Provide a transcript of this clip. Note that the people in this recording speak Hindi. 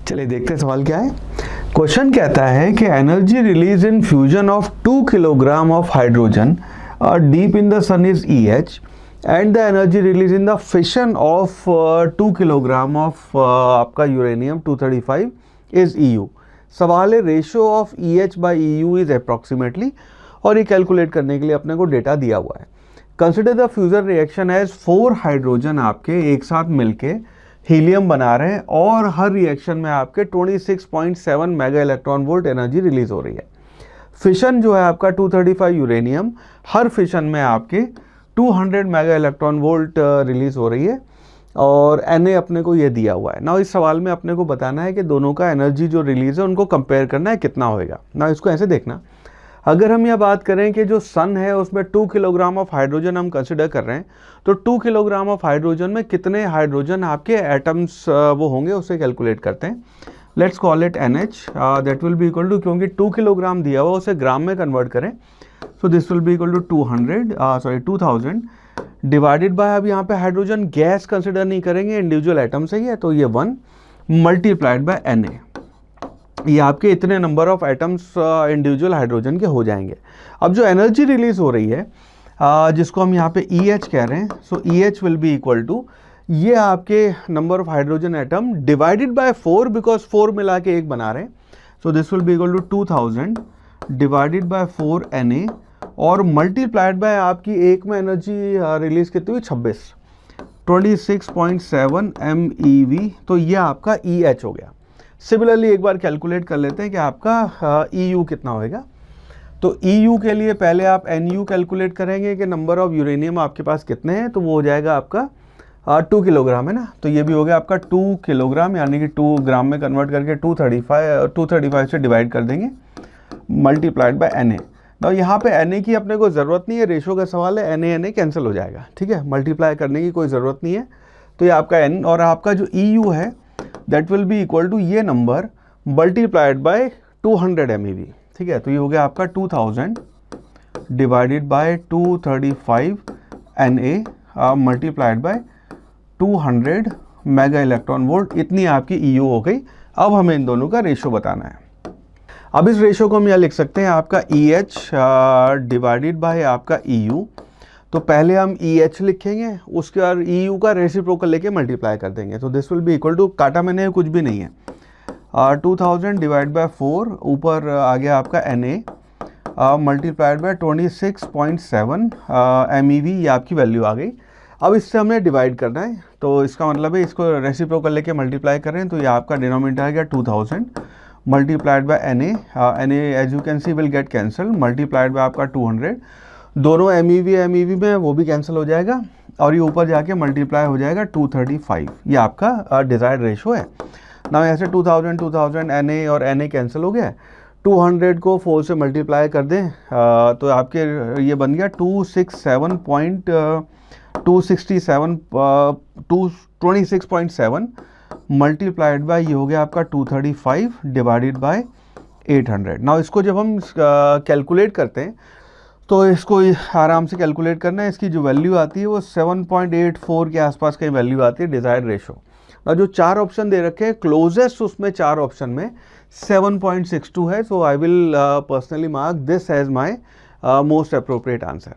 चलिए देखते हैं सवाल क्या है। क्वेश्चन कहता है कि energy release in fusion of 2 kilogram of hydrogen deep in the sun is EH and the energy release in the fission of 2 kilogram of आपका यूरेनियम 235 इज EU। सवाल है ratio of EH by EU is approximately, और ये कैलकुलेट करने के लिए अपने को डेटा दिया हुआ है। Consider the fusion reaction as 4 hydrogen आपके एक साथ मिलके हीलियम बना रहे हैं और हर रिएक्शन में आपके 26.7 mega electron volt energy release हो रही है। फिशन जो है आपका 235 यूरेनियम, हर फिशन में आपके 200 मेगा इलेक्ट्रॉन वोल्ट रिलीज हो रही है, और Na अपने को ये दिया हुआ है ना। इस सवाल में अपने को बताना है कि दोनों का एनर्जी जो रिलीज है उनको कंपेयर करना है, कितना होएगा ना। इसको ऐसे देखना, अगर हम यह बात करें कि जो सन है उसमें 2 किलोग्राम ऑफ हाइड्रोजन हम कंसिडर कर रहे हैं, तो 2 किलोग्राम ऑफ हाइड्रोजन में कितने हाइड्रोजन आपके एटम्स वो होंगे उसे कैलकुलेट करते हैं। Let's call it NH, that will be equal to, क्योंकि 2 किलोग्राम दिया हुआ उसे ग्राम में कन्वर्ट करें, so this will be equal to 2000 divided by, अब यहाँ पे हाइड्रोजन गैस कंसिडर नहीं करेंगे, इंडिविजुअल एटम से ही है, तो ये 1 मल्टीप्लाइड बाय Na। ये आपके इतने number of atoms individual hydrogen के हो जाएंगे। अब जो एनर्जी रिलीज हो रही है जिसको हम यहाँ पे EH कह रहे हैं, so EH will be equal to, ये आपके number of hydrogen atom divided by 4, because 4 मिला के एक बना रहे हैं, so this will be equal to 2000 divided by 4 Na, और मल्टीप्लाइड बाय आपकी एक में एनर्जी रिलीज कितनी हुई 26.7 MeV, तो ये आपका EH हो गया। सिमिलरली एक बार कैलकुलेट कर लेते हैं कि आपका EU कितना होएगा। तो EU के लिए पहले आप NU कैलकुलेट करेंगे कि नंबर ऑफ यूरेनियम आपके पास कितने हैं, तो वो हो जाएगा आपका 2 किलोग्राम है ना, तो ये भी हो गया आपका 2 किलोग्राम, यानी कि 2 ग्राम में कन्वर्ट करके 235 से डिवाइड कर देंगे, मल्टीप्लाइड बाय Na। तो यहाँ पे Na की अपने को ज़रूरत नहीं है, रेशो का सवाल है, Na कैंसिल हो जाएगा, ठीक है, मल्टीप्लाई करने की कोई ज़रूरत नहीं है। तो ये आपका N, और आपका जो EU है that will be equal to ये नंबर मल्टीप्लाइड बाय 200 MeV, ठीक है। तो ये हो गया आपका 2000 divided bye 235 Na multiplied by 200 mega electron volt, इतनी आपकी EU हो गई। अब हमें इन दोनों का रेशो बताना है। अब इस रेशो को हम यहाँ लिख सकते हैं आपका EH डिवाइडेड बाय आपका EU। तो पहले हम EH लिखेंगे, उसके बाद EU का रेसिप्रोकल लेके मल्टीप्लाई कर देंगे, तो this will be equal to, काटा मैंने कुछ भी नहीं है, 2000 डिवाइड बाय 4, ऊपर आ गया आपका Na मल्टीप्लाइड बाय 26.7 MeV, ये आपकी वैल्यू आ गई। अब इससे हमें डिवाइड करना है, तो इसका मतलब है इसको रेसिप्रोकल लेके मल्टीप्लाई कर रहे हैं, तो ये आपका डिनोमिनेटर आ गया 2000 multiplied by Na as you can see will get cancel, multiplied by आपका 200, दोनों MeV में वो भी कैंसिल हो जाएगा, और ये ऊपर जाके मल्टीप्लाई हो जाएगा 235, ये आपका डिज़ायर्ड रेशो है ना। ऐसे 2000 Na और Na कैंसिल हो गया, 200 को 4 से मल्टीप्लाई कर दें तो आपके ये बन गया 26.7 मल्टीप्लाइड बाय, ये हो गया आपका 235 डिवाइडेड बाय 800। नाउ इसको जब हम कैलकुलेट करते हैं तो इसको आराम से कैलकुलेट करना है, इसकी जो वैल्यू आती है वो 7.84 के आसपास की वैल्यू आती है डिज़ायर्ड रेशो। और जो 4 ऑप्शन दे रखे हैं, क्लोजेस्ट उसमें 4 ऑप्शन में 7.62 है, so I will personally mark this as my most appropriate answer.